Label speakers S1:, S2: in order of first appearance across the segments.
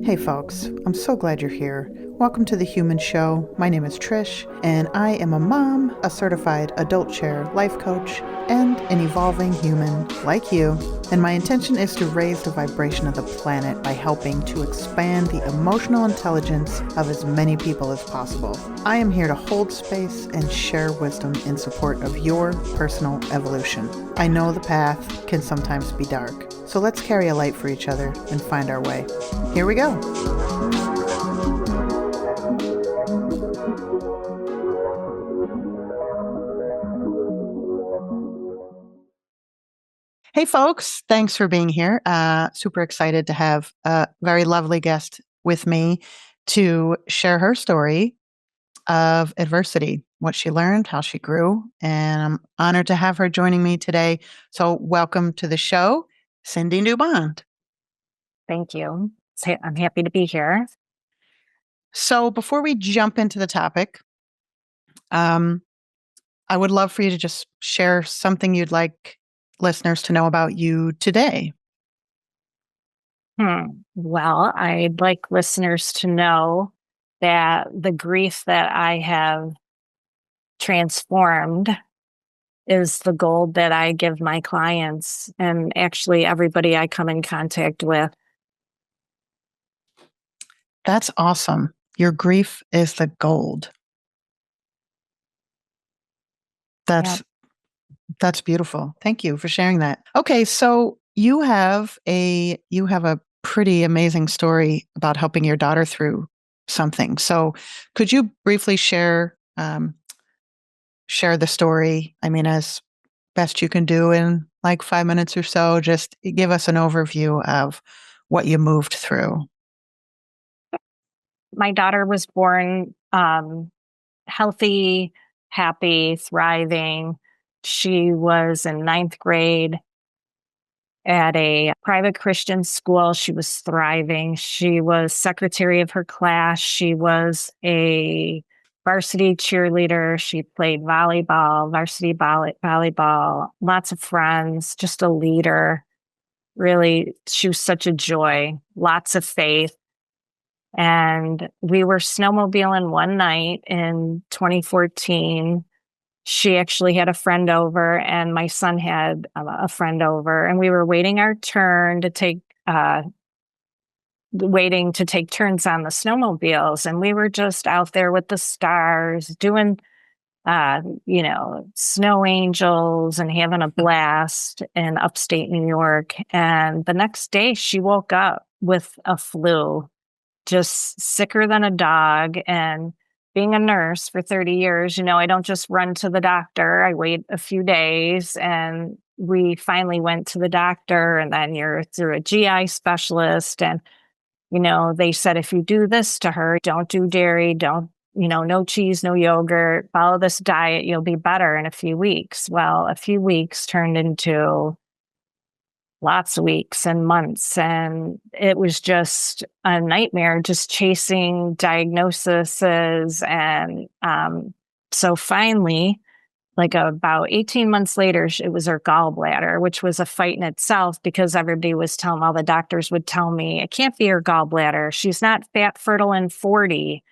S1: Hey folks, I'm so glad you're here. Welcome to The Human Show. My name is Trish, and I am a mom, a certified adult chair life coach, and an evolving human like you. And my intention is to raise the vibration of the planet by helping to expand the emotional intelligence of as many people as possible. I am here to hold space and share wisdom in support of your personal evolution. I know the path can sometimes be dark, so let's carry a light for each other and find our way. Here we go. Hey, folks. Thanks for being here. Super excited to have a very lovely guest with me to share her story of adversity, what she learned, how she grew, and I'm honored to have her joining me today. So welcome to the show, Cindi DuMond.
S2: Thank you. I'm happy to be here.
S1: So before we jump into the topic, I would love for you to just share something you'd like listeners to know about you today.
S2: Well, I'd like listeners to know that the grief that I have transformed is the gold that I give my clients and actually everybody I come in contact with.
S1: That's awesome. Your grief is the gold. That's beautiful. Thank you for sharing that. Okay, so you have a pretty amazing story about helping your daughter through something. So could you briefly share the story? I mean, as best you can do in like 5 minutes or so. Just give us an overview of what you moved through.
S2: My daughter was born healthy, happy, thriving. She was in ninth grade at a private Christian school. She was thriving. She was secretary of her class. She was a varsity cheerleader. She played volleyball, varsity volleyball, lots of friends, just a leader. Really, she was such a joy, lots of faith. And we were snowmobiling one night in 2014. She actually had a friend over, and my son had a friend over, and we were waiting our turn to take turns on the snowmobiles, and we were just out there with the stars doing snow angels and having a blast in upstate New York. And the next day she woke up with a flu, just sicker than a dog. And being a nurse for 30 years, I don't just run to the doctor. I wait a few days, and we finally went to the doctor, and then you're through a GI specialist. And, they said, if you do this to her, don't do dairy, don't, no cheese, no yogurt, follow this diet, you'll be better in a few weeks. Well, a few weeks turned into lots of weeks and months. And it was just a nightmare, just chasing diagnoses. And so finally, like about 18 months later, it was her gallbladder, which was a fight in itself because everybody was telling, all the doctors would tell me, it can't be her gallbladder. She's not fat, fertile, and 40.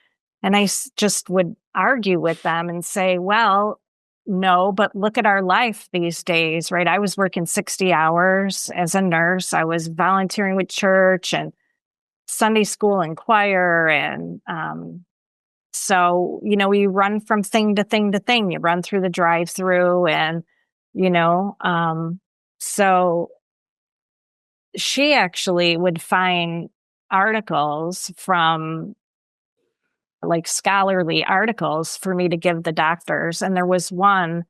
S2: And I just would argue with them and say, well, no, but look at our life these days, right? I was working 60 hours as a nurse. I was volunteering with church and Sunday school and choir. And so, we run from thing to thing to thing. You run through the drive-through and, so she actually would find articles from like scholarly articles for me to give the doctors. And there was one,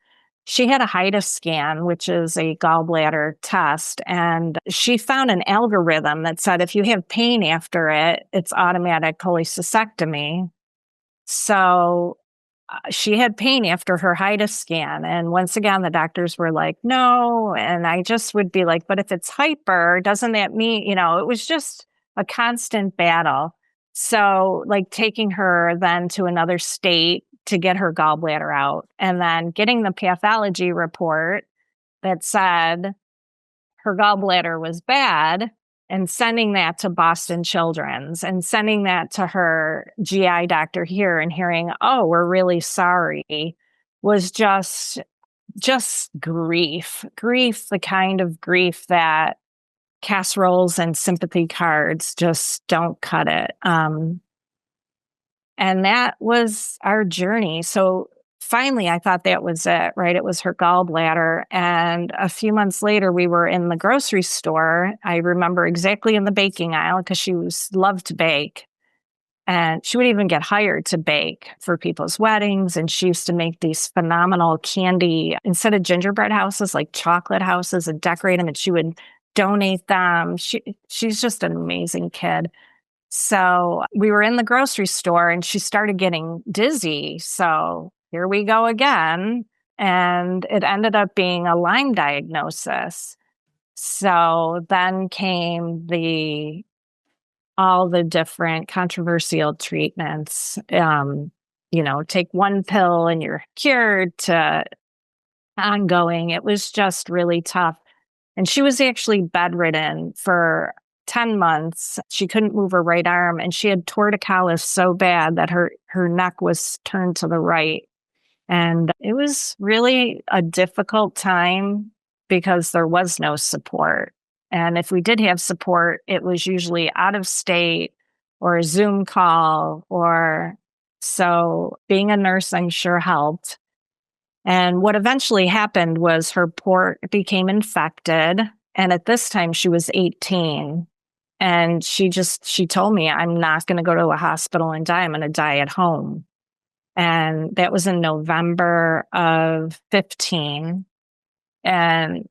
S2: she had a HIDA scan, which is a gallbladder test. And she found an algorithm that said, if you have pain after it, it's automatic cholecystectomy. So she had pain after her HIDA scan. And once again, the doctors were like, no. And I just would be like, but if it's hyper, doesn't that mean, it was just a constant battle. So like taking her then to another state to get her gallbladder out, and then getting the pathology report that said her gallbladder was bad, and sending that to Boston Children's and sending that to her GI doctor here and hearing, oh, we're really sorry, was just grief, the kind of grief that casseroles and sympathy cards just don't cut it. And that was our journey. So finally, I thought that was it, right? It was her gallbladder. And a few months later, we were in the grocery store. I remember exactly in the baking aisle because loved to bake. And she would even get hired to bake for people's weddings. And she used to make these phenomenal candy, instead of gingerbread houses, like chocolate houses, and decorate them. And she would donate them. She's just an amazing kid. So we were in the grocery store and she started getting dizzy. So here we go again. And it ended up being a Lyme diagnosis. So then came all the different controversial treatments. Take one pill and you're cured, to ongoing. It was just really tough. And she was actually bedridden for 10 months. She couldn't move her right arm, and she had torticollis so bad that her neck was turned to the right. And it was really a difficult time because there was no support. And if we did have support, it was usually out of state or a Zoom call, so being a nurse, I'm sure, helped. And what eventually happened was her port became infected. And at this time she was 18. And she told me, I'm not going to go to a hospital and die. I'm going to die at home. And that was in November of 15. And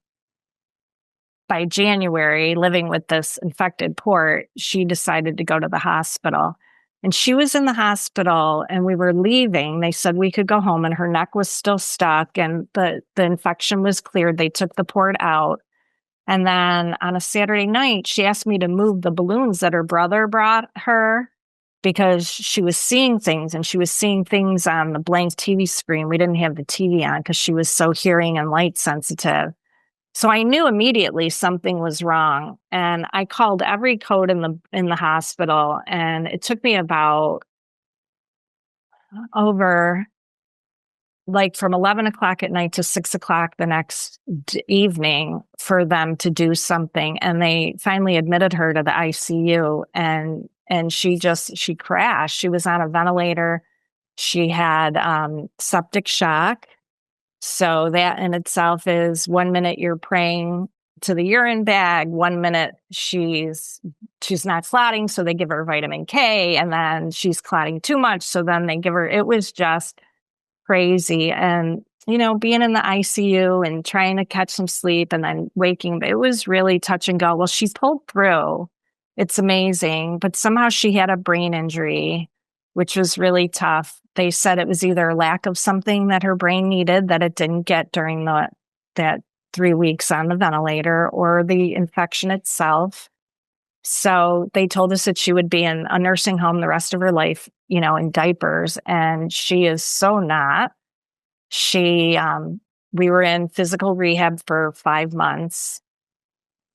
S2: by January, living with this infected port, she decided to go to the hospital. And she was in the hospital and we were leaving. They said we could go home, and her neck was still stuck and the infection was cleared. They took the port out. And then on a Saturday night, she asked me to move the balloons that her brother brought her because she was seeing things, and she was seeing things on the blank TV screen. We didn't have the TV on because she was so hearing and light sensitive. So I knew immediately something was wrong. And I called every code in the hospital. And it took me about from 11 o'clock at night to 6 o'clock the next evening for them to do something. And they finally admitted her to the ICU, and she crashed. She was on a ventilator. She had septic shock. So that in itself is 1 minute you're praying to the urine bag, 1 minute she's not clotting, so they give her vitamin K, and then she's clotting too much, so then they give her. It was just crazy. And being in the ICU and trying to catch some sleep and then waking, it was really touch and go. Well, she pulled through. It's amazing, but somehow she had a brain injury, which was really tough. They said it was either a lack of something that her brain needed that it didn't get during that 3 weeks on the ventilator, or the infection itself. So they told us that she would be in a nursing home the rest of her life, in diapers. And she is so not. We were in physical rehab for 5 months.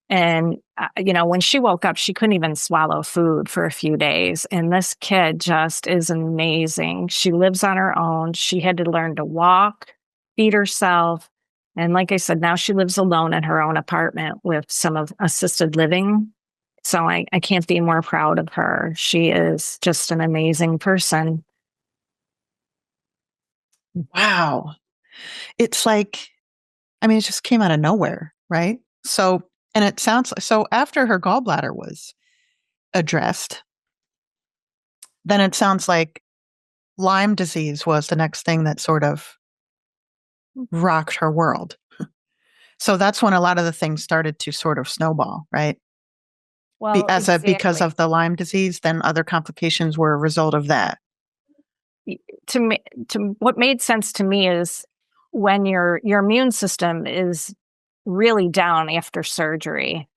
S2: And, when she woke up, she couldn't even swallow food for a few days. And this kid just is amazing. She lives on her own. She had to learn to walk, feed herself. And like I said, now she lives alone in her own apartment with some of assisted living. So I can't be more proud of her. She is just an amazing person.
S1: Wow. It's like, it just came out of nowhere, right? So, and it sounds so after her gallbladder was addressed, then it sounds like Lyme disease was the next thing that sort of rocked her world. So that's when a lot of the things started to sort of snowball, right?
S2: Well,
S1: Because of the Lyme disease, then other complications were a result of that.
S2: To what made sense to me is when your immune system is really down after surgery,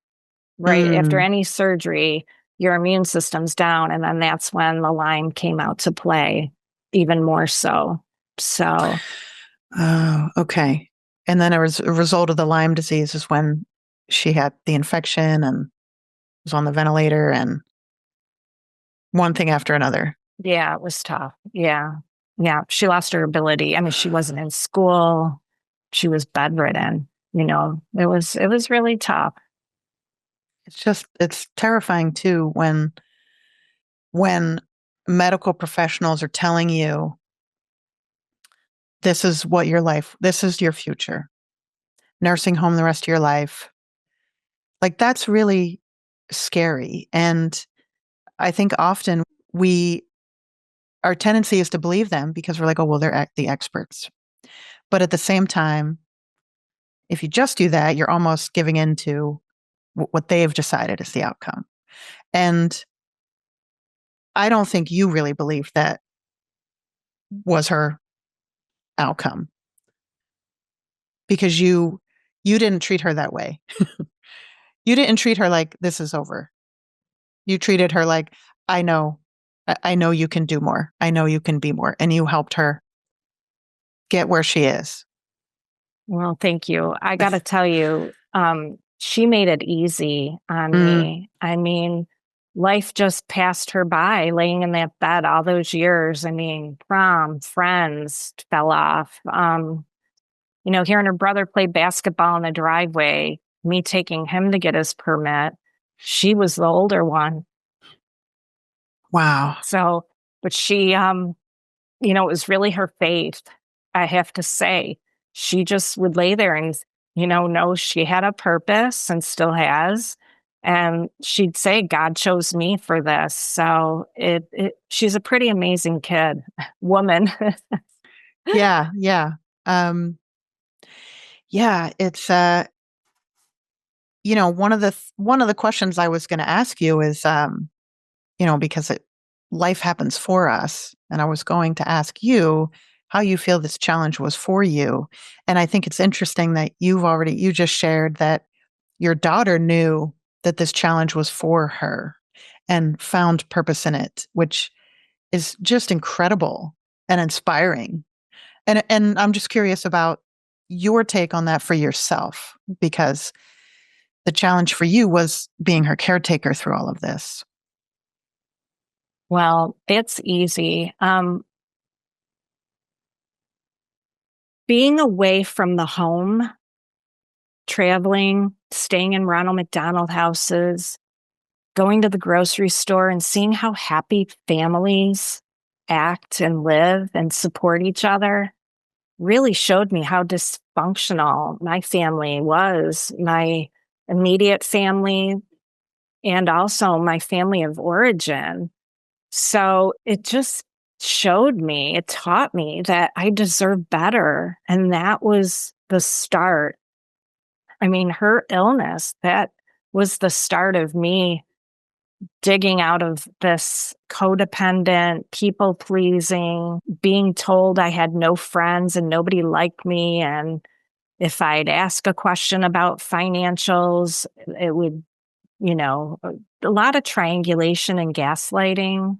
S2: right? After any surgery, your immune system's down, and then that's when the Lyme came out to play even more so. So,
S1: oh, okay. And then a result of the Lyme disease is when she had the infection, and was on the ventilator and one thing after another.
S2: Yeah, it was tough. Yeah. Yeah. She lost her ability. I mean, she wasn't in school. She was bedridden. It was really tough.
S1: It's terrifying too when medical professionals are telling you this is what your life, this is your future, nursing home the rest of your life. Like that's really scary. And I think often our tendency is to believe them because we're like, oh, well, they're the experts. But at the same time, if you just do that, you're almost giving in to what they've decided is the outcome. And I don't think you really believe that was her outcome because you didn't treat her that way. You didn't treat her like this is over. You treated her like, I know, I know you can do more. I know you can be more. And you helped her get where she is.
S2: Well, thank you. I got to tell you, she made it easy on
S1: Mm,
S2: me. I mean, life just passed her by laying in that bed all those years. I mean, prom, friends fell off. Hearing her brother play basketball in the driveway, me taking him to get his permit. She was the older one.
S1: wow.
S2: So, but she, it was really her faith, I have to say. She just would lay there and, know she had a purpose and still has. And she'd say, God chose me for this. So she's a pretty amazing woman.
S1: Yeah, yeah. Um, yeah, it's one of the questions I was going to ask you is because life happens for us, and I was going to ask you how you feel this challenge was for you. And I think it's interesting that you just shared that your daughter knew that this challenge was for her and found purpose in it, which is just incredible and inspiring. And I'm just curious about your take on that for yourself, because the challenge for you was being her caretaker through all of this.
S2: Well, it's easy. Being away from the home, traveling, staying in Ronald McDonald houses, going to the grocery store and seeing how happy families act and live and support each other really showed me how dysfunctional my family was, my immediate family, and also my family of origin. So it just it taught me that I deserve better. And that was the start. I mean, her illness, that was the start of me digging out of this codependent, people pleasing, being told I had no friends and nobody liked me. And if I'd ask a question about financials, it would, a lot of triangulation and gaslighting.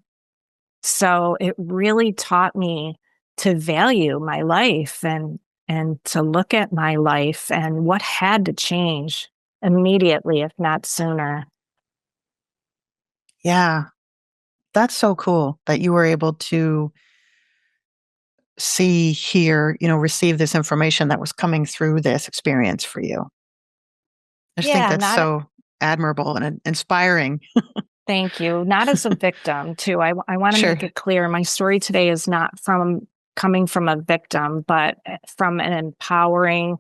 S2: So it really taught me to value my life and to look at my life and what had to change immediately, if not sooner.
S1: Yeah, that's so cool that you were able to see, hear, receive this information that was coming through this experience for you. I just think
S2: Yeah,
S1: that's
S2: not
S1: so admirable and inspiring.
S2: thank you. Not as a victim, too. I want to
S1: Sure.
S2: make it clear. My story today is not from coming from a victim, but from an empowering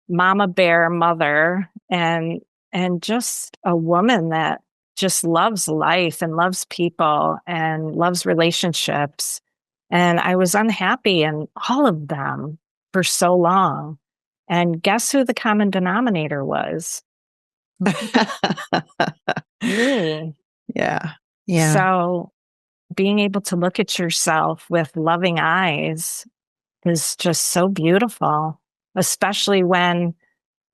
S2: mama bear mother and just a woman that just loves life and loves people and loves relationships. And I was unhappy in all of them for so long. And guess who the common denominator was? Me.
S1: Yeah. Yeah.
S2: So being able to look at yourself with loving eyes is just so beautiful, especially when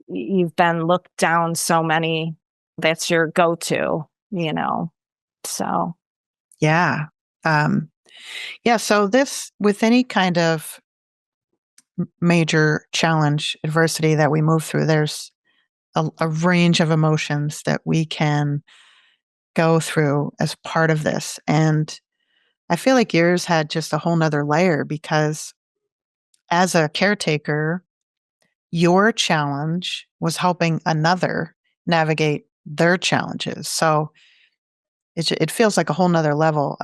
S2: you've been looked down so many. That's your go-to, so.
S1: Yeah. Um, yeah. So this, with any kind of major challenge, adversity that we move through, there's a range of emotions that we can go through as part of this. And I feel like yours had just a whole nother layer because as a caretaker, your challenge was helping another navigate their challenges. So it feels like a whole nother level.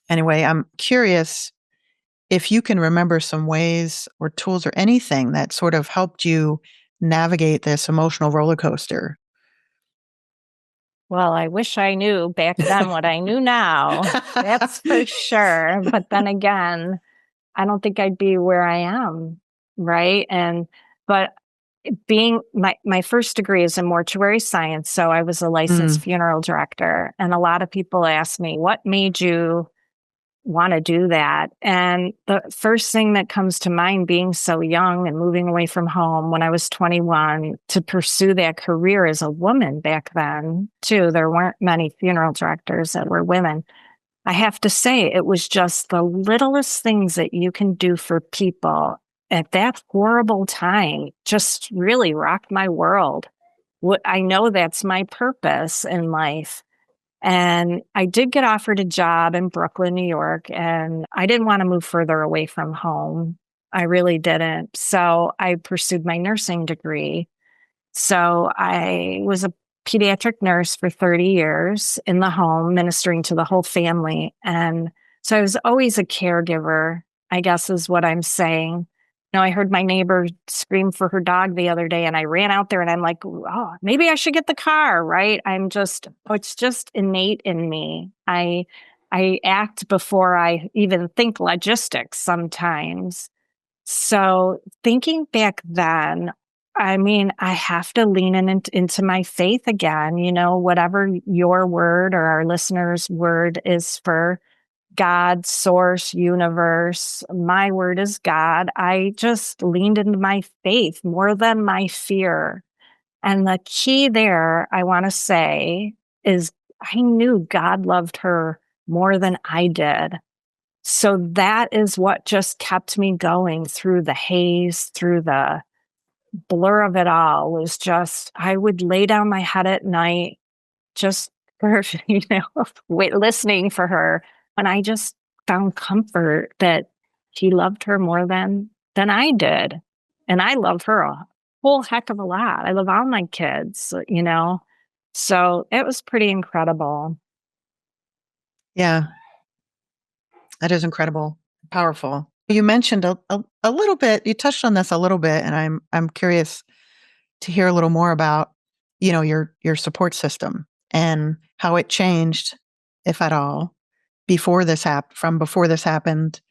S1: Anyway, I'm curious if you can remember some ways or tools or anything that sort of helped you navigate this emotional roller coaster.
S2: Well, I wish I knew back then what I knew now. That's for sure. But then again, I don't think I'd be where I am, right? But being my first degree is in mortuary science, so I was a licensed
S1: Mm,
S2: funeral director, and a lot of people ask me, "What made you want to do that?" And the first thing that comes to mind, being so young and moving away from home when I was 21 to pursue that career as a woman back then, too. There weren't many funeral directors that were women. I have to say, it was just the littlest things that you can do for people at that horrible time just really rocked my world. I know that's my purpose in life. And I did get offered a job in Brooklyn, New York, and I didn't want to move further away from home. I really didn't. So I pursued my nursing degree. So I was a pediatric nurse for 30 years in the home, ministering to the whole family. And so I was always a caregiver, I guess is what I'm saying. I heard my neighbor scream for her dog the other day and I ran out there and I'm like, oh, maybe I should get the car, right? It's just innate in me. I act before I even think logistics sometimes. So thinking back then, I mean, I have to lean into my faith again, whatever your word or our listeners' word is for God, source, universe. My word is God. I just leaned into my faith more than my fear. And the key there, I want to say, is I knew God loved her more than I did. So that is what just kept me going through the haze, through the blur of it all. Was just, I would lay down my head at night just for, listening for her. And I just found comfort that he loved her more than I did. And I love her a whole heck of a lot. I love all my kids. So it was pretty incredible.
S1: yeah, that is incredible, powerful. You mentioned a little bit, you touched on this a little bit, and I'm curious to hear a little more about, your support system and how it changed, if at all, from before this happened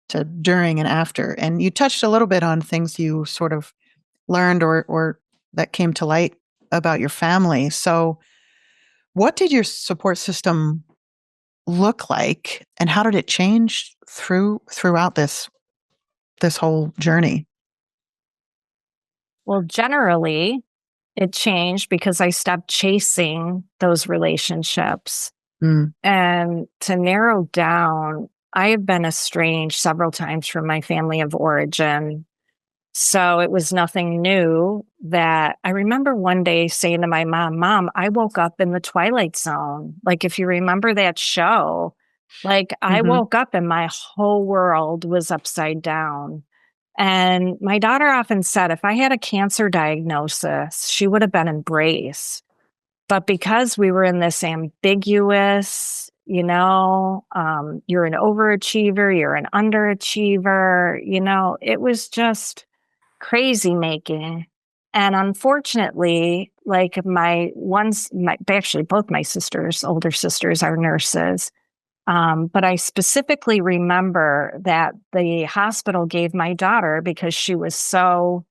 S1: to during and after. And you touched a little bit on things you sort of learned or that came to light about your family. So what did your support system look like and how did it change throughout this whole journey?
S2: Well, generally, it changed because I stopped chasing those relationships.
S1: Mm,
S2: And to narrow down, I have been estranged several times from my family of origin. So it was nothing new that I remember one day saying to my mom, I woke up in the Twilight Zone. Like, if you remember that show, like I
S1: mhm.
S2: woke up and my whole world was upside down. And my daughter often said, if I had a cancer diagnosis, she would have been embraced. But because we were in this ambiguous, you're an overachiever, you're an underachiever, it was just crazy making. And unfortunately, like actually both my sisters, older sisters are nurses. But I specifically remember that the hospital gave my daughter, because she was so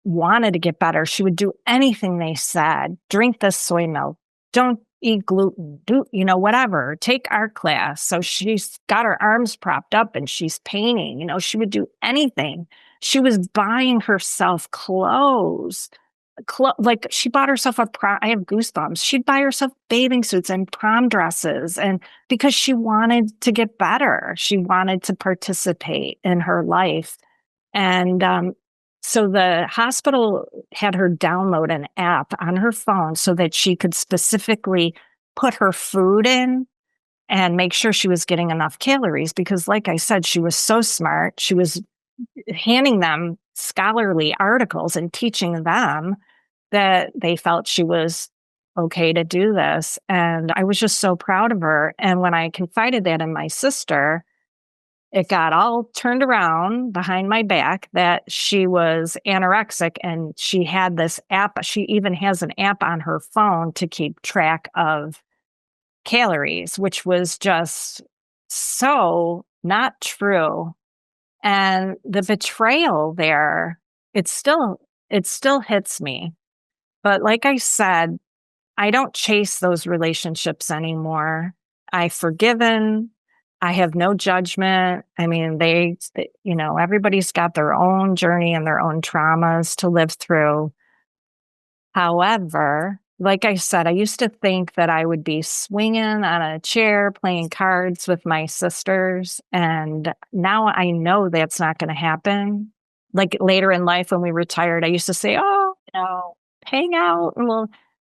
S2: wanted to get better. She would do anything they said. Drink this soy milk. Don't eat gluten. Do, whatever. Take art class. So she's got her arms propped up and she's painting. She would do anything. She was buying herself clothes. Like she bought herself a prom. I have goosebumps. She'd buy herself bathing suits and prom dresses. And because she wanted to get better, she wanted to participate in her life. And So the hospital had her download an app on her phone so that she could specifically put her food in and make sure she was getting enough calories. Because, like I said, she was so smart. She was handing them scholarly articles and teaching them that they felt she was okay to do this. And I was just so proud of her. And when I confided that in my sister, it got all turned around behind my back that she was anorexic and she had this app. She even has an app on her phone to keep track of calories, which was just so not true. And the betrayal there, it still hits me. But like I said, I don't chase those relationships anymore. I've forgiven. I have no judgment. I mean, everybody's got their own journey and their own traumas to live through. However, like I said, I used to think that I would be swinging on a chair playing cards with my sisters. And now I know that's not going to happen. Like later in life when we retired, I used to say, oh, hang out.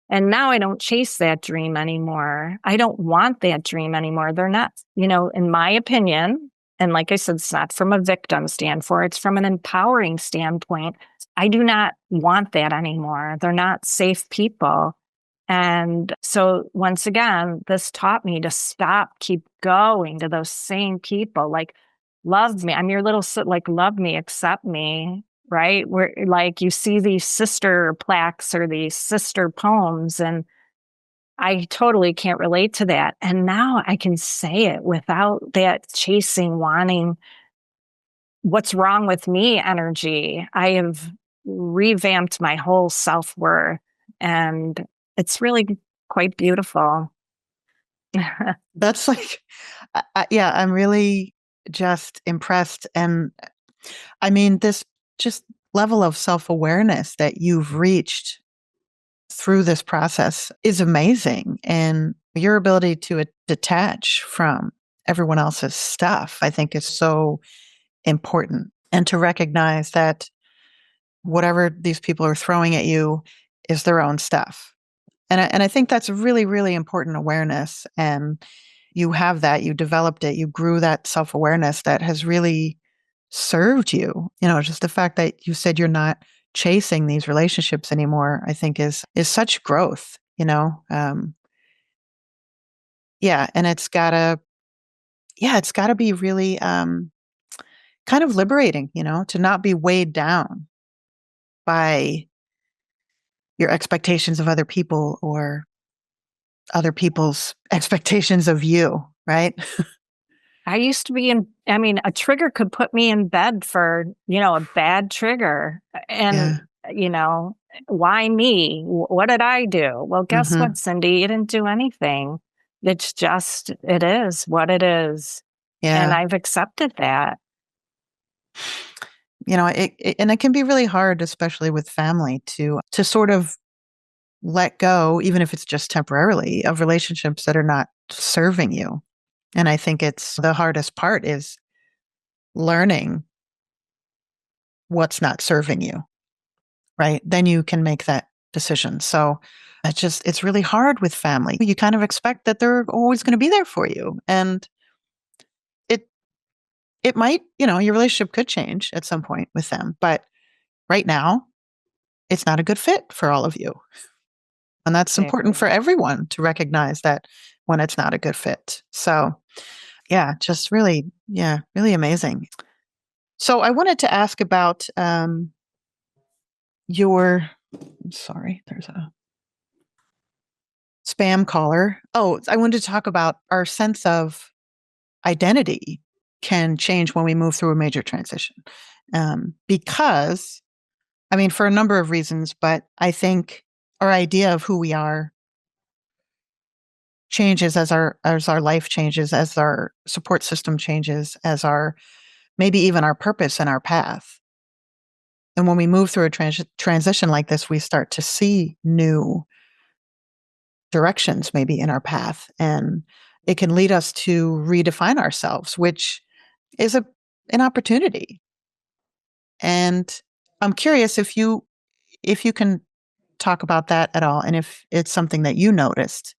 S2: And now I don't chase that dream anymore. I don't want that dream anymore. They're not, in my opinion, and like I said, it's not from a victim standpoint, it's from an empowering standpoint. I do not want that anymore. They're not safe people. And so once again, this taught me to keep going to those same people. Like, love me. I'm your little, like, love me, accept me. Right? Where like you see these sister plaques or these sister poems, and I totally can't relate to that. And now I can say it without that chasing, wanting what's wrong with me energy. I have revamped my whole self-worth, and it's really quite beautiful.
S1: That's like, yeah, I'm really just impressed. And I mean, this just level of self-awareness that you've reached through this process is amazing. And your ability to detach from everyone else's stuff, I think, is so important. And to recognize that whatever these people are throwing at you is their own stuff. And I think that's a really, really important awareness. And you have that, you developed it, you grew that self-awareness that has really served you. Just the fact that you said you're not chasing these relationships anymore, I think is such growth, yeah. And it's gotta be really, kind of liberating, to not be weighed down by your expectations of other people or other people's expectations of you, right?
S2: I used to be a trigger could put me in bed for, a bad trigger. And,
S1: Yeah.
S2: you know, why me? What did I do? Well, guess
S1: Mhm.
S2: what, Cindy? You didn't do anything. It is what it is. And
S1: Yeah.
S2: I've accepted that.
S1: And it can be really hard, especially with family, to sort of let go, even if it's just temporarily, of relationships that are not serving you. And I think it's the hardest part is learning what's not serving you, right? Then you can make that decision. So it's really hard with family. You kind of expect that they're always going to be there for you. And it, it might, your relationship could change at some point with them, but right now it's not a good fit for all of you. And that's important
S2: Exactly.
S1: for everyone to recognize that when it's not a good fit. So, yeah, just really, yeah, really amazing. So, I wanted to ask about your, sorry, there's a spam caller. Oh, I wanted to talk about our sense of identity can change when we move through a major transition. Because, I mean, for a number of reasons, but I think our idea of who we are changes as our life changes, as our support system changes, as our maybe even our purpose and our path. And when we move through a transition like this, we start to see new directions maybe in our path, and it can lead us to redefine ourselves, which is an opportunity. And I'm curious if you can talk about that at all, and if it's something that you noticed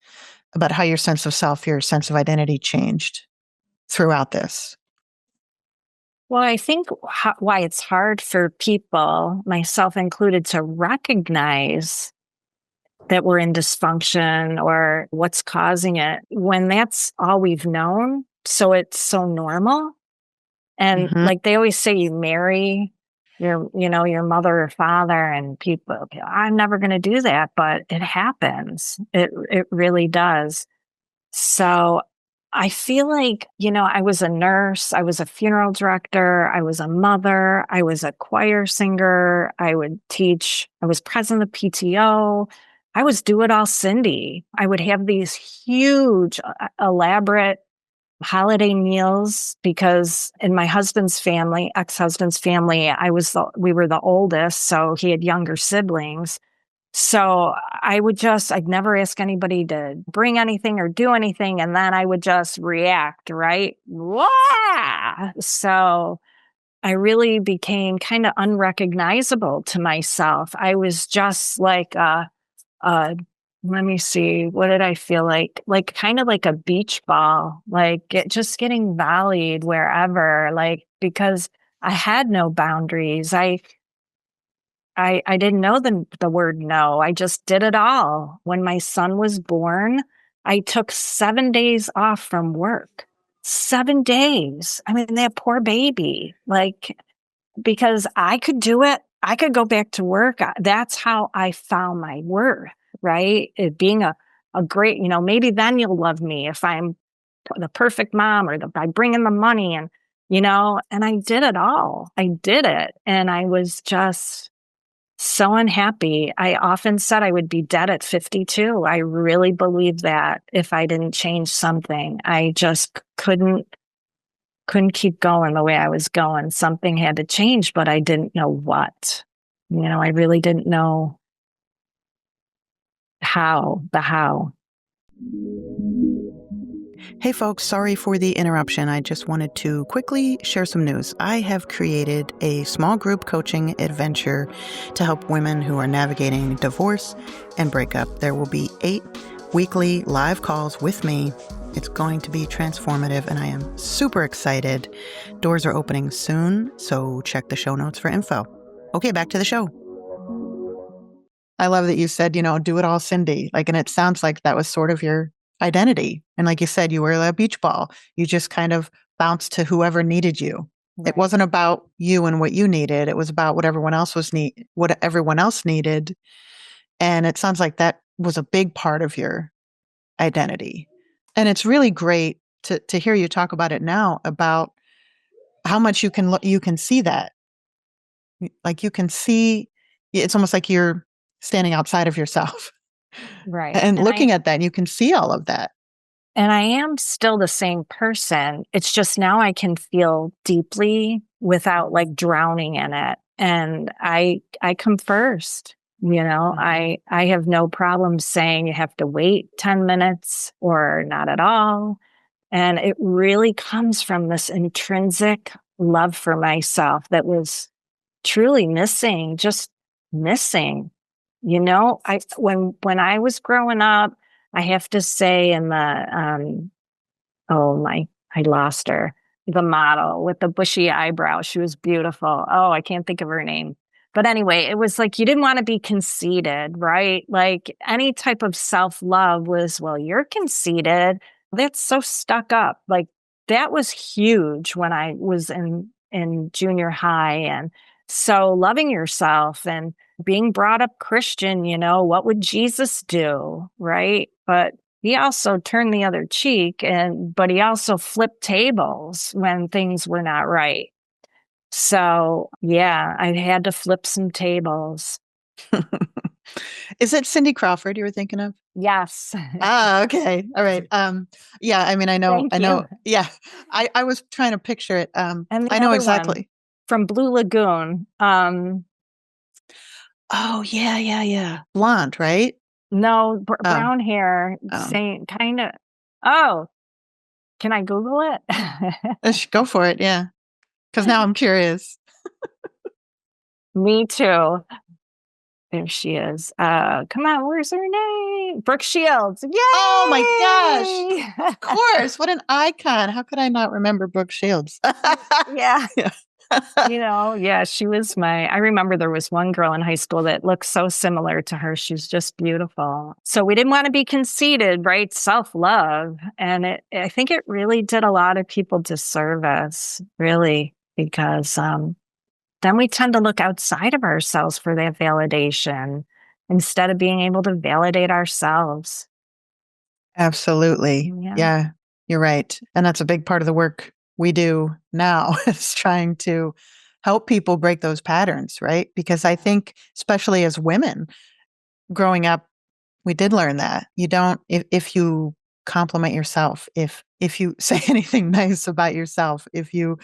S1: about how your sense of self, your sense of identity changed throughout this.
S2: Well, I think why it's hard for people, myself included, to recognize that we're in dysfunction or what's causing it when that's all we've known. So it's so normal. And
S1: Mm-hmm.
S2: like they always say, you marry your mother or father, and people, I'm never going to do that, but it happens. It really does. So I feel like, I was a nurse, I was a funeral director, I was a mother, I was a choir singer, I would teach, I was president of PTO. I was do it all Cindy. I would have these huge, elaborate holiday meals because in my husband's family, ex-husband's family, we were the oldest, so he had younger siblings. So I'd never ask anybody to bring anything or do anything. And then I would just react, right? Wah! So I really became kind of unrecognizable to myself. I was just like, let me see, what did I feel like? Like kind of like a beach ball, like just getting volleyed wherever, like, because I had no boundaries. I didn't know the word no. I just did it all. When my son was born, I took 7 days off from work. 7 days. I mean, that poor baby, like, because I could do it. I could go back to work. That's how I found my worth, right? It being a great, maybe then you'll love me if I'm the perfect mom or by bringing the money and I did it all. I did it. And I was just so unhappy. I often said I would be dead at 52. I really believed that if I didn't change something. I just couldn't keep going the way I was going. Something had to change, but I didn't know what. I really didn't know how.
S1: Hey folks, sorry for the interruption. I just wanted to quickly share some news. I have created a small group coaching adventure to help women who are navigating divorce and breakup. There will be 8 weekly live calls with me. It's going to be transformative, and I am super excited. Doors are opening soon, so check the show notes for info. Okay, back to the show. I love that you said, do it all Cindy. And it sounds like that was sort of your identity. And like you said, you were a beach ball. You just kind of bounced to whoever needed you. Right. It wasn't about you and what you needed. It was about what everyone else needed. And it sounds like that was a big part of your identity. And it's really great to hear you talk about it now, about how much you can see that. Like you can see, it's almost like you're standing outside of yourself.
S2: Right.
S1: And looking at that, you can see all of that.
S2: And I am still the same person. It's just now I can feel deeply without like drowning in it. And I come first. I have no problem saying you have to wait 10 minutes or not at all. And it really comes from this intrinsic love for myself that was truly missing, just missing. When I was growing up, I have to say in the I lost her. The model with the bushy eyebrows. She was beautiful. Oh, I can't think of her name. But anyway, it was like you didn't want to be conceited, right? Like any type of self-love was, well, you're conceited. That's so stuck up. Like that was huge when I was in junior high. And so loving yourself and being brought up Christian, what would Jesus do? Right. But he also turned the other cheek, but he also flipped tables when things were not right. So yeah, I had to flip some tables.
S1: Is it Cindy Crawford you were thinking of?
S2: Yes.
S1: Ah, okay. All right. Yeah, I mean, I know. Yeah. I was trying to picture it.
S2: And the
S1: I know
S2: other
S1: exactly.
S2: One from Blue Lagoon.
S1: Oh, yeah. Blonde, right?
S2: No, brown hair, same kind of. Oh, can I Google it?
S1: Go for it. Yeah. Because now I'm curious.
S2: Me too. There she is. Come on, where's her name? Brooke Shields. Yay!
S1: Oh my gosh. Of course. What an icon. How could I not remember Brooke Shields?
S2: Yeah.
S1: Yeah.
S2: Yeah, she was I remember there was one girl in high school that looked so similar to her. She's just beautiful. So we didn't want to be conceited, right? Self-love. And I think it really did a lot of people disservice, really, because then we tend to look outside of ourselves for that validation instead of being able to validate ourselves.
S1: Absolutely.
S2: Yeah.
S1: Yeah, you're right. And that's a big part of the work we do now is trying to help people break those patterns, right? Because I think, especially as women growing up, we did learn that you don't, if you compliment yourself, if you say anything nice about yourself, if you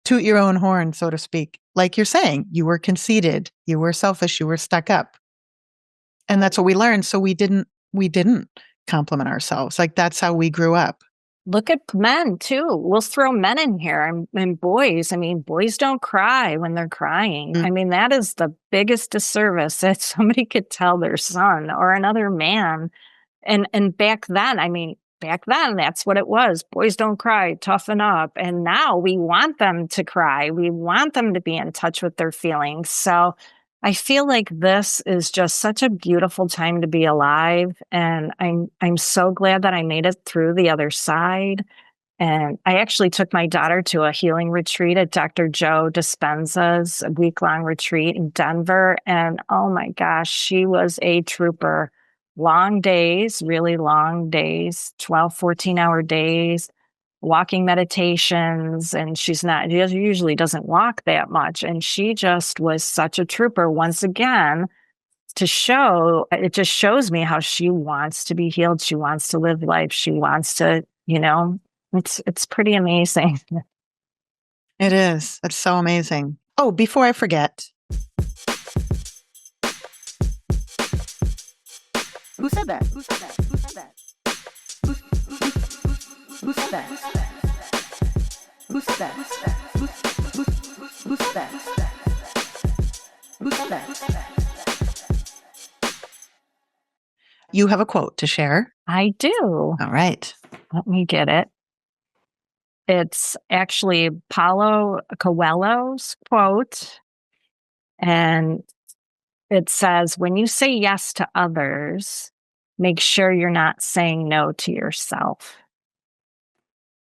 S1: toot your own horn, so to speak, like you're saying, you were conceited, you were selfish, you were stuck up. And that's what we learned. So we didn't compliment ourselves. Like that's how we grew up.
S2: Look at men too. We'll throw men in here and boys. I mean, boys don't cry when they're crying.
S1: Mm.
S2: I mean, that is the biggest disservice that somebody could tell their son or another man. And back then, I mean, back then, that's what it was. Boys don't cry, toughen up. And now we want them to cry. We want them to be in touch with their feelings. So I feel like this is just such a beautiful time to be alive. And I'm so glad that I made it through the other side. And I actually took my daughter to a healing retreat at Dr. Joe Dispenza's a week-long retreat in Denver. And oh my gosh, she was a trooper. Long days, really long days, 12, 14-hour days, walking meditations. And she usually doesn't walk that much. And she just was such a trooper once again it just shows me how she wants to be healed. She wants to live life. She wants to, it's pretty amazing.
S1: It is. It's so amazing. Oh, before I forget. Who said that? Who said that? Who said that? Who said that? Who said that? Who said that? Who said that? You have a quote to share?
S2: I do.
S1: All right.
S2: Let me get it. It's actually Paulo Coelho's quote. And it says, when you say yes to others, make sure you're not saying no to yourself.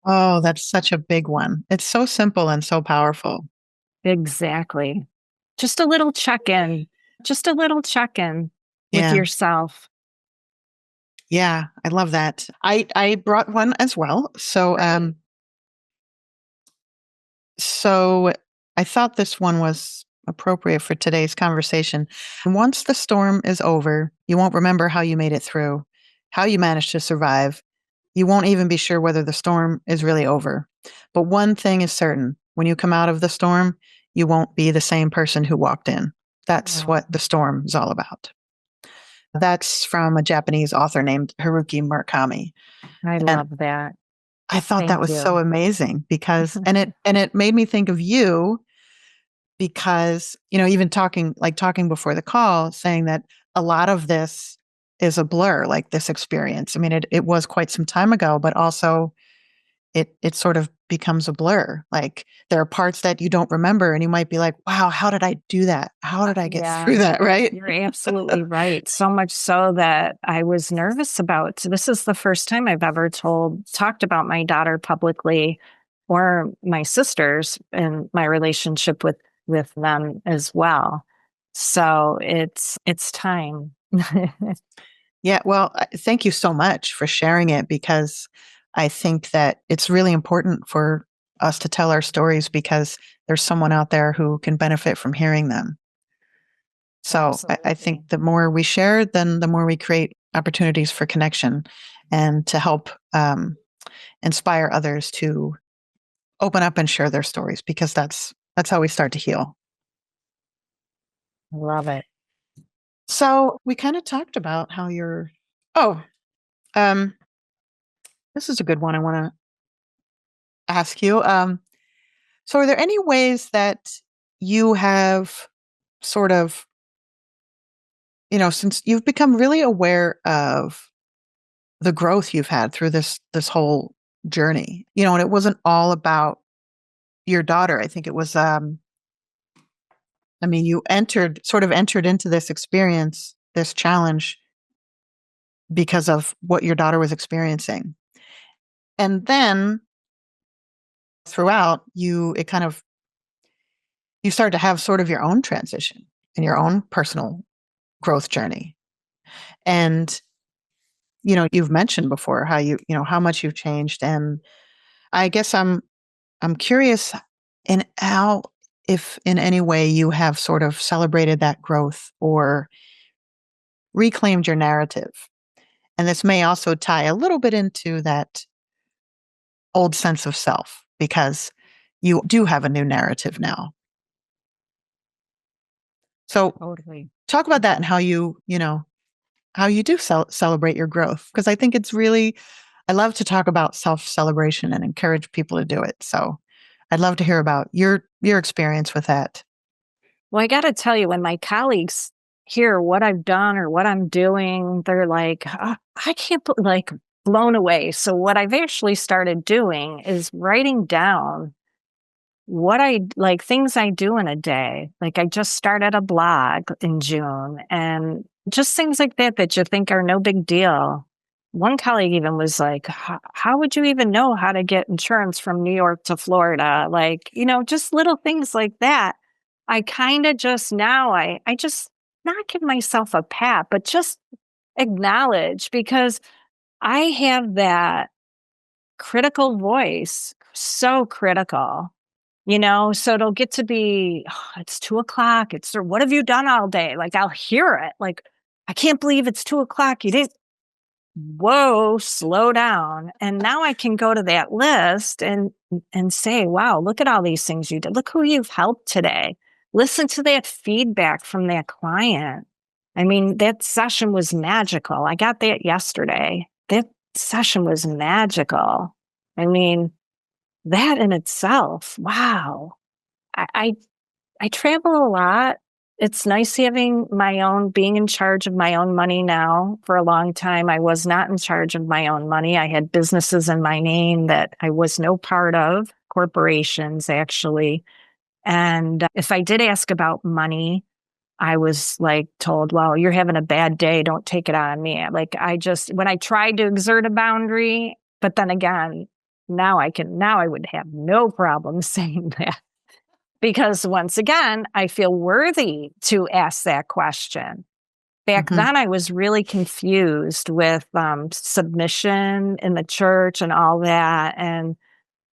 S1: Oh, that's such a big one. It's so simple and so powerful.
S2: Exactly. Just a little check-in. Just a little check-in with yourself.
S1: Yeah, I love that. I brought one as well. So I thought this one was appropriate for today's conversation. Once the storm is over, you won't remember how you made it through, how you managed to survive. You won't even be sure whether the storm is really over. But one thing is certain, when you come out of the storm, you won't be the same person who walked in. That's what the storm is all about. That's from a Japanese author named Haruki Murakami.
S2: I love that.
S1: I thought that was so amazing because, and it made me think of you because, even talking before the call, saying that a lot of this is a blur, like this experience. I mean, it was quite some time ago, but also it sort of becomes a blur. Like there are parts that you don't remember and you might be like, wow, how did I do that? How did I get through that? Right?
S2: You're absolutely right. So much so that I was nervous about. This is the first time I've ever talked about my daughter publicly or my sisters and my relationship with them as well. So it's time.
S1: Yeah. Well, thank you so much for sharing it because I think that it's really important for us to tell our stories because there's someone out there who can benefit from hearing them. So I think the more we share, then the more we create opportunities for connection and to help inspire others to open up and share their stories because that's how we start to heal.
S2: Love it.
S1: So we kind of talked about how you're, this is a good one I want to ask you. So are there any ways that you have sort of, since you've become really aware of the growth you've had through this whole journey, and it wasn't all about your daughter. I think it was, you entered into this experience, this challenge, because of what your daughter was experiencing. And then throughout, you start to have sort of your own transition and your own personal growth journey. And, you've mentioned before how how much you've changed. And I guess I'm curious in how, if in any way you have sort of celebrated that growth or reclaimed your narrative. And this may also tie a little bit into that old sense of self, because you do have a new narrative now. So
S2: Totally.
S1: talk about that and how how you do celebrate your growth. Because I think I love to talk about self-celebration and encourage people to do it. So I'd love to hear about your experience with that.
S2: Well, I got to tell you, when my colleagues hear what I've done or what I'm doing, they're like, I can't like blown away. So what I've actually started doing is writing down what I like, things I do in a day. Like I just started a blog in June, and just things like that you think are no big deal. One colleague even was like, how would you even know how to get insurance from New York to Florida? Like, just little things like that. I kind of just now, I just not give myself a pat, but just acknowledge, because I have that critical voice, so critical, so it'll get to be, it's 2:00. What have you done all day? Like I'll hear it. Like, I can't believe it's 2:00. You didn't, whoa, slow down. And now I can go to that list and say, wow, look at all these things you did. Look who you've helped today. Listen to that feedback from that client. I mean, that session was magical. I got that yesterday. That session was magical. I mean, that in itself, wow. I travel a lot. It's nice having being in charge of my own money now. For a long time, I was not in charge of my own money. I had businesses in my name that I was no part of, corporations actually. And if I did ask about money, I was like told, well, you're having a bad day. Don't take it on me. Like when I tried to exert a boundary, but then again, now I would have no problem saying that. Because once again, I feel worthy to ask that question. Back then, I was really confused with submission in the church and all that. And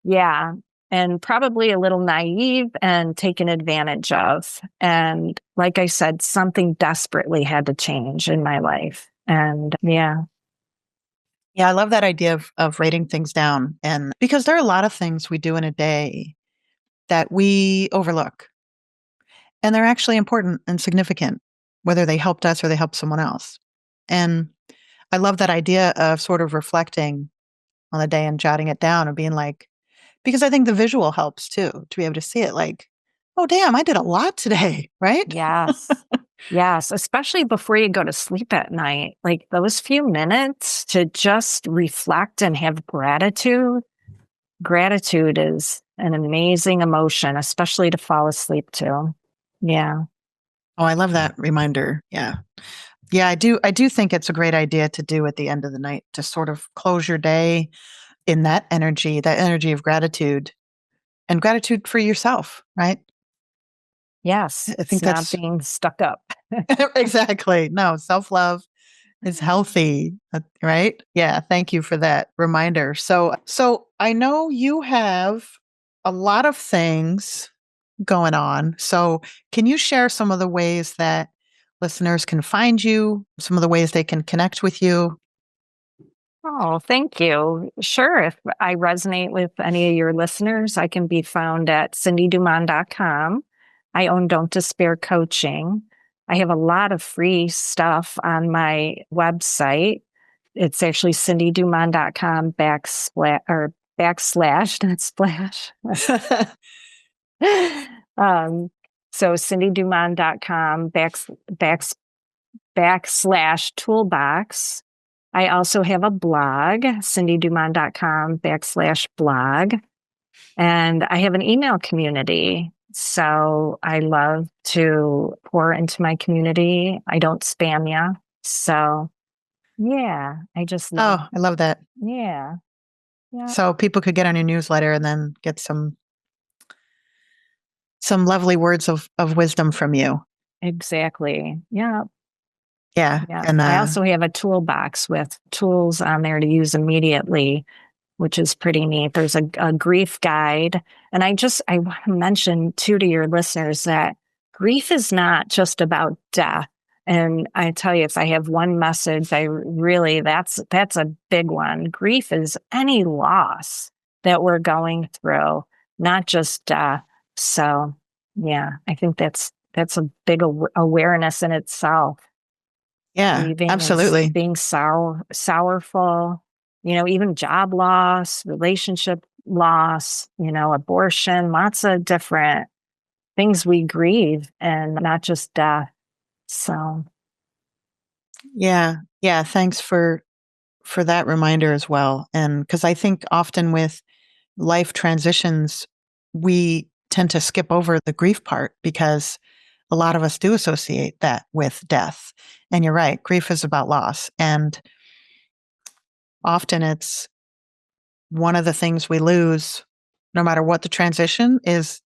S2: yeah, and probably a little naive and taken advantage of. And like I said, something desperately had to change in my life. And yeah.
S1: Yeah, I love that idea of writing things down. And because there are a lot of things we do in a day that we overlook. And they're actually important and significant, whether they helped us or they helped someone else. And I love that idea of sort of reflecting on the day and jotting it down and being like, because I think the visual helps too, to be able to see it like, oh, damn, I did a lot today, right?
S2: Yes. Yes. Especially before you go to sleep at night. Like those few minutes to just reflect and have gratitude. Gratitude is an amazing emotion, especially to fall asleep to. Yeah.
S1: Oh, I love that reminder. Yeah. Yeah, I do think it's a great idea to do at the end of the night, to sort of close your day in that energy of gratitude, and gratitude for yourself, right?
S2: Yes.
S1: I
S2: It's
S1: think
S2: not
S1: that's
S2: being stuck up.
S1: exactly. No, self-love is healthy, right? Yeah, thank you for that reminder. So I know you have a lot of things going on. So can you share some of the ways that listeners can find you, some of the ways they can connect with you?
S2: Oh, thank you. Sure. If I resonate with any of your listeners, I can be found at cindydumond.com. I own Don't Despair Coaching. I have a lot of free stuff on my website. It's actually cindydumond.com backslash, not splash. um, So cindydumond.com backslash toolbox. I also have a blog, cindydumond.com backslash blog. And I have an email community. So I love to pour into my community. I don't spam you. So yeah, I just love.
S1: Oh, I love that.
S2: Yeah. Yeah.
S1: So people could get on your newsletter and then get some lovely words of wisdom from you.
S2: Exactly. Yeah.
S1: Yeah.
S2: Yeah.
S1: And
S2: I also have a toolbox with tools on there to use immediately, which is pretty neat. There's a grief guide. And I want to mention too to your listeners that grief is not just about death. And I tell you, if I have one message, that's a big one. Grief is any loss that we're going through, not just death. So yeah, I think that's a big awareness in itself.
S1: yeah,
S2: Grieving and
S1: absolutely.
S2: being sorrowful, even job loss, relationship loss, abortion, lots of different things we grieve and not just death. So
S1: Yeah. Yeah. Thanks for that reminder as well. And because I think often with life transitions, we tend to skip over the grief part because a lot of us do associate that with death. And you're right, grief is about loss. And often it's one of the things we lose, no matter what the transition is,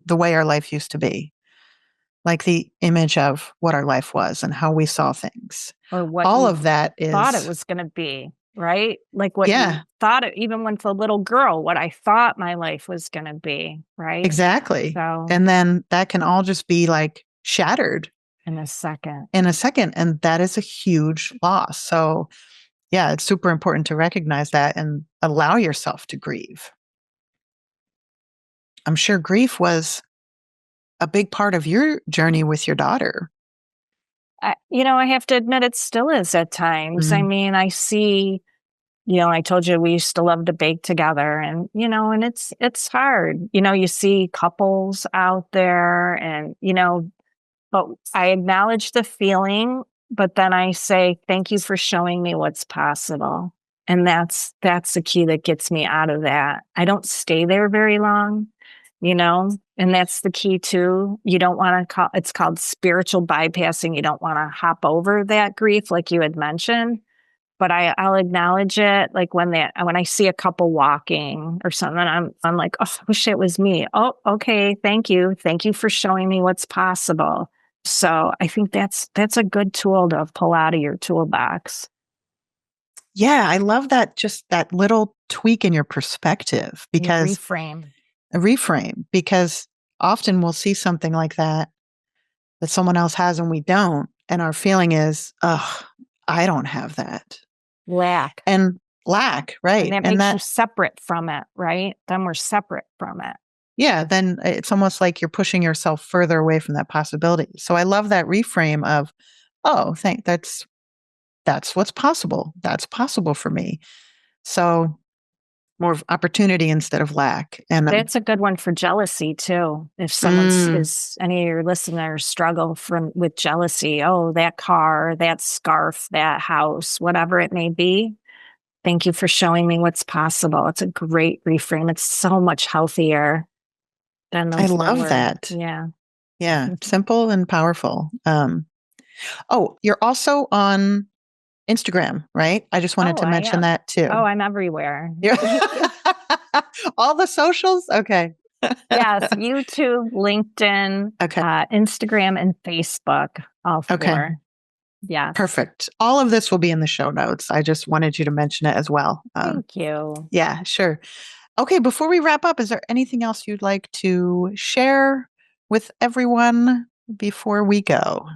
S1: the way our life used to be, like the image of what our life was and how we saw things.
S2: or what
S1: All
S2: we
S1: of that
S2: thought it
S1: is,
S2: was going to be, right? Like what you
S1: yeah,
S2: thought it, even when for a little girl, what I thought my life was going to be, right?
S1: exactly.
S2: So
S1: And then that can all just be like shattered
S2: in a second.
S1: in a second. And that is a huge loss. So, yeah, it's super important to recognize that and allow yourself to grieve. I'm sure grief was a big part of your journey with your daughter.
S2: I have to admit it still is at times. I
S1: Mm.
S2: mean, I see, I told you we used to love to bake together and, and it's hard. You see couples out there and, but I acknowledge the feeling, but then I say, thank you for showing me what's possible. And that's the key that gets me out of that. I don't stay there very long, and that's the key too. You don't want to it's called spiritual bypassing. You don't want to hop over that grief, like you had mentioned, but I'll acknowledge it. Like when I see a couple walking or something, I'm like, oh, I wish it was me. Oh, okay. Thank you. Thank you for showing me what's possible. So I think that's a good tool to pull out of your toolbox.
S1: Yeah, I love that, just that little tweak in your perspective,
S2: You
S1: because
S2: reframe.
S1: a reframe, because often we'll see something like that someone else has and we don't. And our feeling is, oh, I don't have that.
S2: Lack.
S1: And lack, right.
S2: And that makes you separate from it, right? Then we're separate from it.
S1: Yeah, then it's almost like you're pushing yourself further away from that possibility. So I love that reframe of, oh, that's what's possible. That's possible for me. So more of opportunity instead of lack. And
S2: that's a good one for jealousy too. If is any of your listeners struggle with jealousy, oh, that car, that scarf, that house, whatever it may be. Thank you for showing me what's possible. It's a great reframe. It's so much healthier than those.
S1: I love that.
S2: Yeah.
S1: Yeah. Simple and powerful. Oh, you're also on Instagram, right? I just wanted to mention that too.
S2: Oh, I'm everywhere.
S1: All the socials? Okay.
S2: Yes. YouTube, LinkedIn,
S1: okay.
S2: Instagram, and Facebook. All four.
S1: Okay.
S2: Yeah.
S1: Perfect. All of this will be in the show notes. I just wanted you to mention it as well.
S2: Thank you.
S1: Yeah, sure. Okay, before we wrap up, is there anything else you'd like to share with everyone before we go?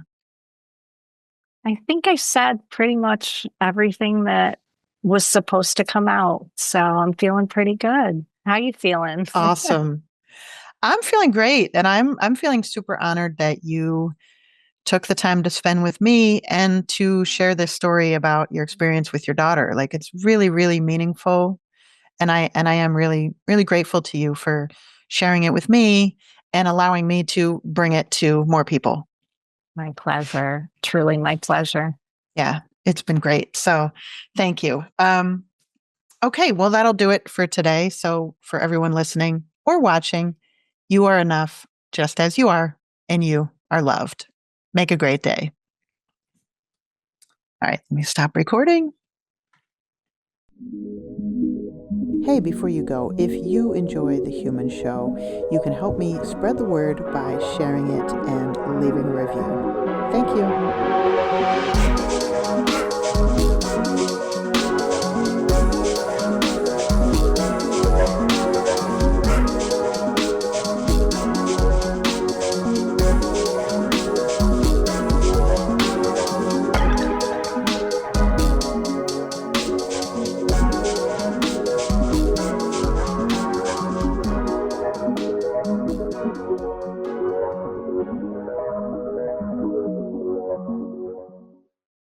S2: I think I said pretty much everything that was supposed to come out. So I'm feeling pretty good. How you feeling?
S1: Awesome. I'm feeling great. And I'm feeling super honored that you took the time to spend with me and to share this story about your experience with your daughter. Like, it's really, really meaningful. And I am really, really grateful to you for sharing it with me and allowing me to bring it to more people.
S2: My pleasure. Truly my pleasure.
S1: Yeah, it's been great. So thank you. Okay, well, that'll do it for today. So for everyone listening or watching, you are enough just as you are, and you are loved. Make a great day. All right, let me stop recording. Hey, before you go, if you enjoy The Human Show, you can help me spread the word by sharing it and leaving a review. Thank you.